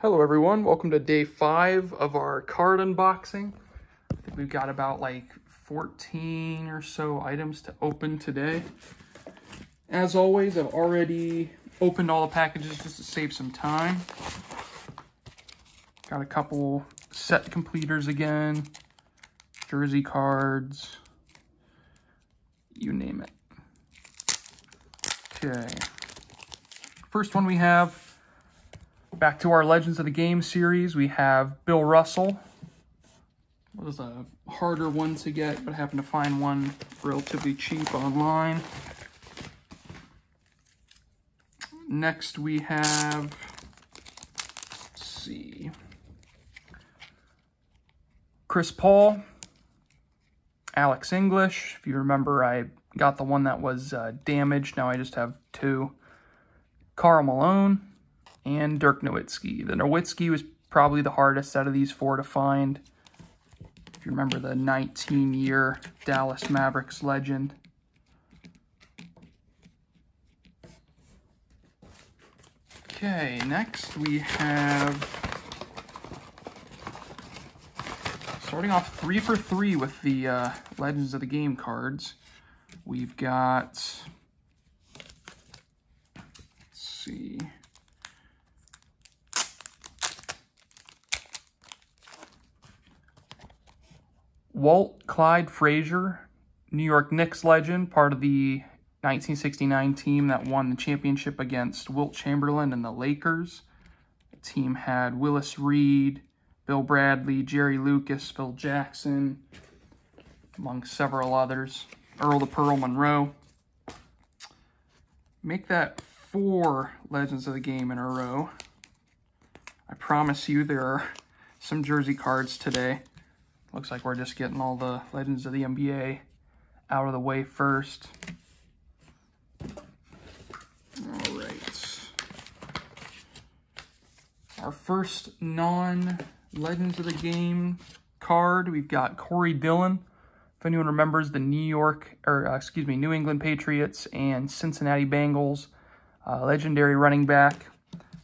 Hello everyone, welcome to day 5 of our card unboxing. I think we've got about like 14 or so items to open today. As always, I've already opened all the packages just to save some time. Got a couple set completers again, jersey cards, you name it. Okay, first one we have, back to our Legends of the Game series, we have Bill Russell. It was a harder one to get, but I happened to find one relatively cheap online. Next we have, let's see, Chris Paul, Alex English. If you remember, I got the one that was damaged. Now I just have 2. Karl Malone and Dirk Nowitzki. The Nowitzki was probably the hardest out of these 4 to find. If you remember the 19-year Dallas Mavericks legend. Okay, next we have, starting off 3 for 3 with the Legends of the Game cards. We've got, let's see, Walt Clyde Frazier, New York Knicks legend, part of the 1969 team that won the championship against Wilt Chamberlain and the Lakers. The team had Willis Reed, Bill Bradley, Jerry Lucas, Phil Jackson, among several others. Earl the Pearl Monroe. Make that 4 Legends of the Game in a row. I promise you there are some jersey cards today. Looks like we're just getting all the Legends of the NBA out of the way first. All right. Our first non-Legends of the Game card, we've got Corey Dillon. If anyone remembers the New England Patriots and Cincinnati Bengals, legendary running back,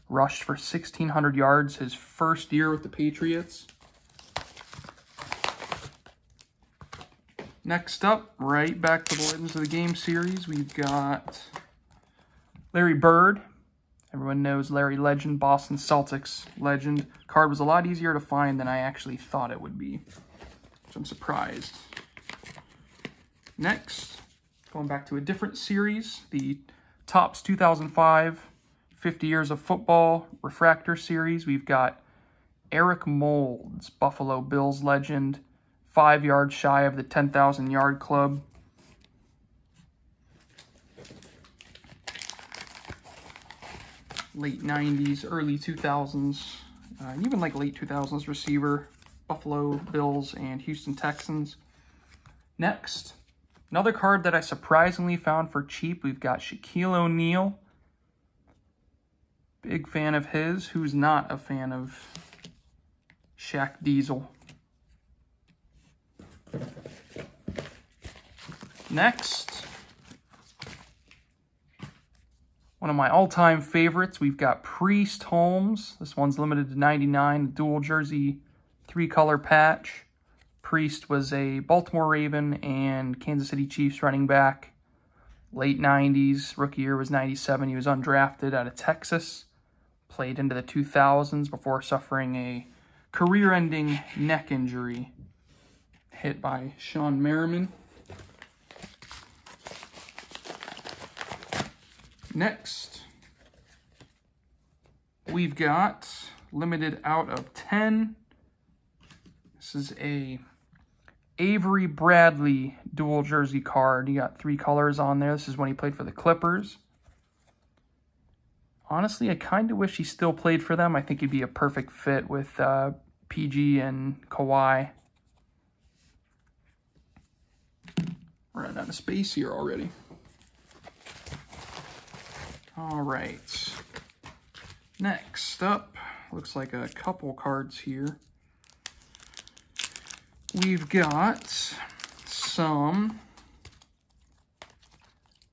rushed for 1,600 yards his first year with the Patriots. Next up, right back to the Legends of the Game series, we've got Larry Bird. Everyone knows Larry Legend, Boston Celtics legend. Card was a lot easier to find than I actually thought it would be, which I'm surprised. Next, going back to a different series, the Topps 2005 50 Years of Football Refractor Series. We've got Eric Moulds, Buffalo Bills legend, 5 yards shy of the 10,000 yard club. Late 90s, early 2000s, and even like late 2000s receiver, Buffalo Bills and Houston Texans. Next, another card that I surprisingly found for cheap. We've got Shaquille O'Neal. Big fan of his. Who's not a fan of Shaq Diesel? Next, one of my all-time favorites, we've got Priest Holmes. This one's limited to 99, dual jersey, 3-color patch. Priest was a Baltimore Raven and Kansas City Chiefs running back. Late 90s, rookie year was 97. He was undrafted out of Texas. Played into the 2000s before suffering a career-ending neck injury. Hit by Sean Merriman. Next, we've got limited out of 10. This is a Avery Bradley dual jersey card. You got 3 colors on there. This is when he played for the Clippers. Honestly, I kind of wish he still played for them. I think he'd be a perfect fit with PG and Kawhi. Running out of space here already. All right. Next up, looks like a couple cards here. We've got some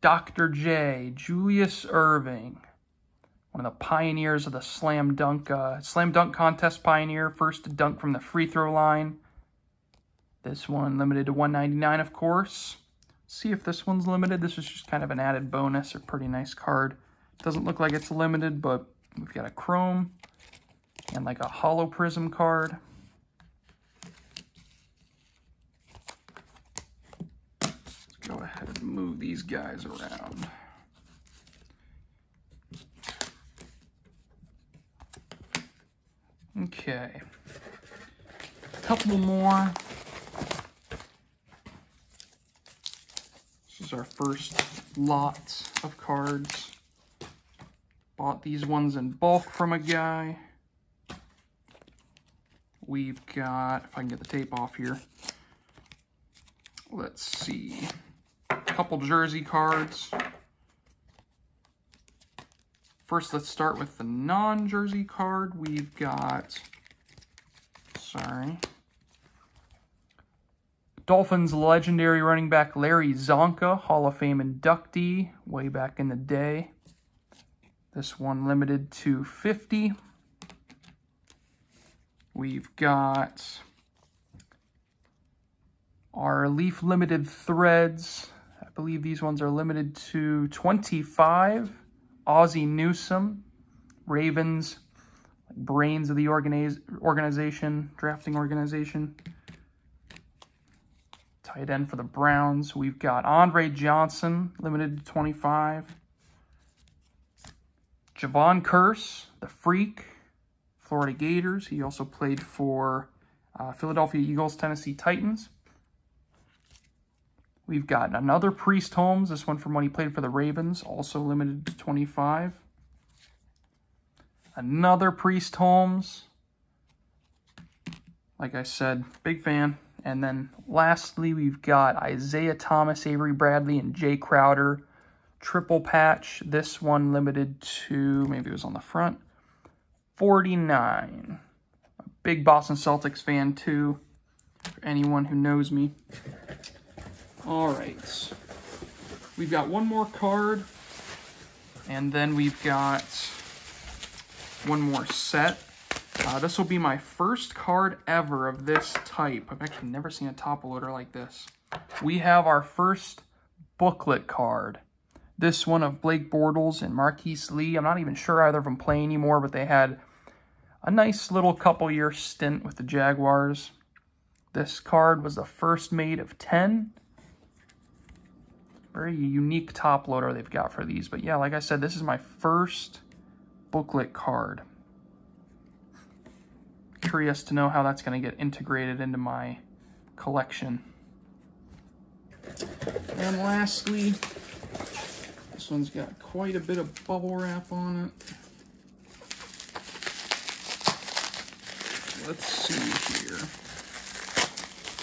Dr. J, Julius Erving. One of the pioneers of the slam dunk contest pioneer. First to dunk from the free throw line. This one limited to 199, of course. See if this one's limited. This is just kind of an added bonus. A pretty nice card. Doesn't look like it's limited, but we've got a chrome and like a hollow prism card. Let's go ahead and move these guys around. Okay. A couple more. This is our first lot of cards. Bought these ones in bulk from a guy. We've got, if I can get the tape off here. Let's see. A couple jersey cards. First, let's start with the non-jersey card. We've got, Dolphins legendary running back Larry Zonka, Hall of Fame inductee, way back in the day. This one limited to 50. We've got our Leaf limited threads. I believe these ones are limited to 25. Ozzie Newsome, Ravens, brains of the organization, drafting organization. Tight end for the Browns. We've got Andre Johnson, limited to 25. Javon Curse, the Freak, Florida Gators. He also played for Philadelphia Eagles, Tennessee Titans. We've got another Priest Holmes, this one from when he played for the Ravens, also limited to 25. Another Priest Holmes. Like I said, big fan. And then lastly, we've got Isaiah Thomas, Avery Bradley, and Jay Crowder. Triple patch. This one limited to, maybe it was on the front, 49. A big Boston Celtics fan too, for anyone who knows me. All right, we've got one more card, and then we've got one more set. This will be my first card ever of this type. I've actually never seen a top loader like this. We have our first booklet card. This one of Blake Bortles and Marquise Lee. I'm not even sure either of them play anymore, but they had a nice little couple-year stint with the Jaguars. This card was the first made of 10. Very unique top loader they've got for these. But yeah, like I said, this is my first booklet card. Curious to know how that's going to get integrated into my collection. And lastly, this one's got quite a bit of bubble wrap on it. Let's see here.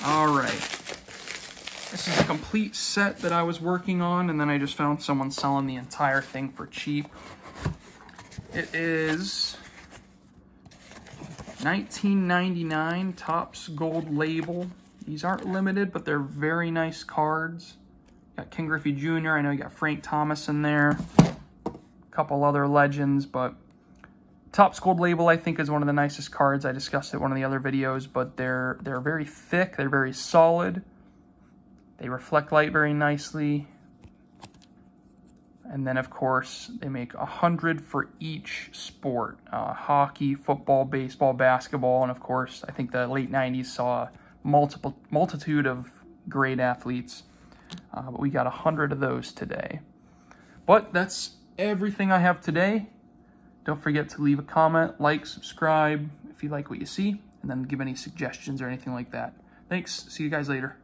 All right. This is a complete set that I was working on, and then I just found someone selling the entire thing for cheap. It is 1999 Topps Gold Label. These aren't limited, but they're very nice cards. Got Ken Griffey Jr. I know you got Frank Thomas in there. A couple other legends, but Topps Gold Label I think is one of the nicest cards. I discussed it in one of the other videos, but they're very thick. They're very solid. They reflect light very nicely. And then, of course, they make 100 for each sport. Hockey, football, baseball, basketball, and of course, I think the late 90s saw a multitude of great athletes. But we got 100 of those today. But that's everything I have today. Don't forget to leave a comment, like, subscribe if you like what you see, and then give any suggestions or anything like that. Thanks. See you guys later.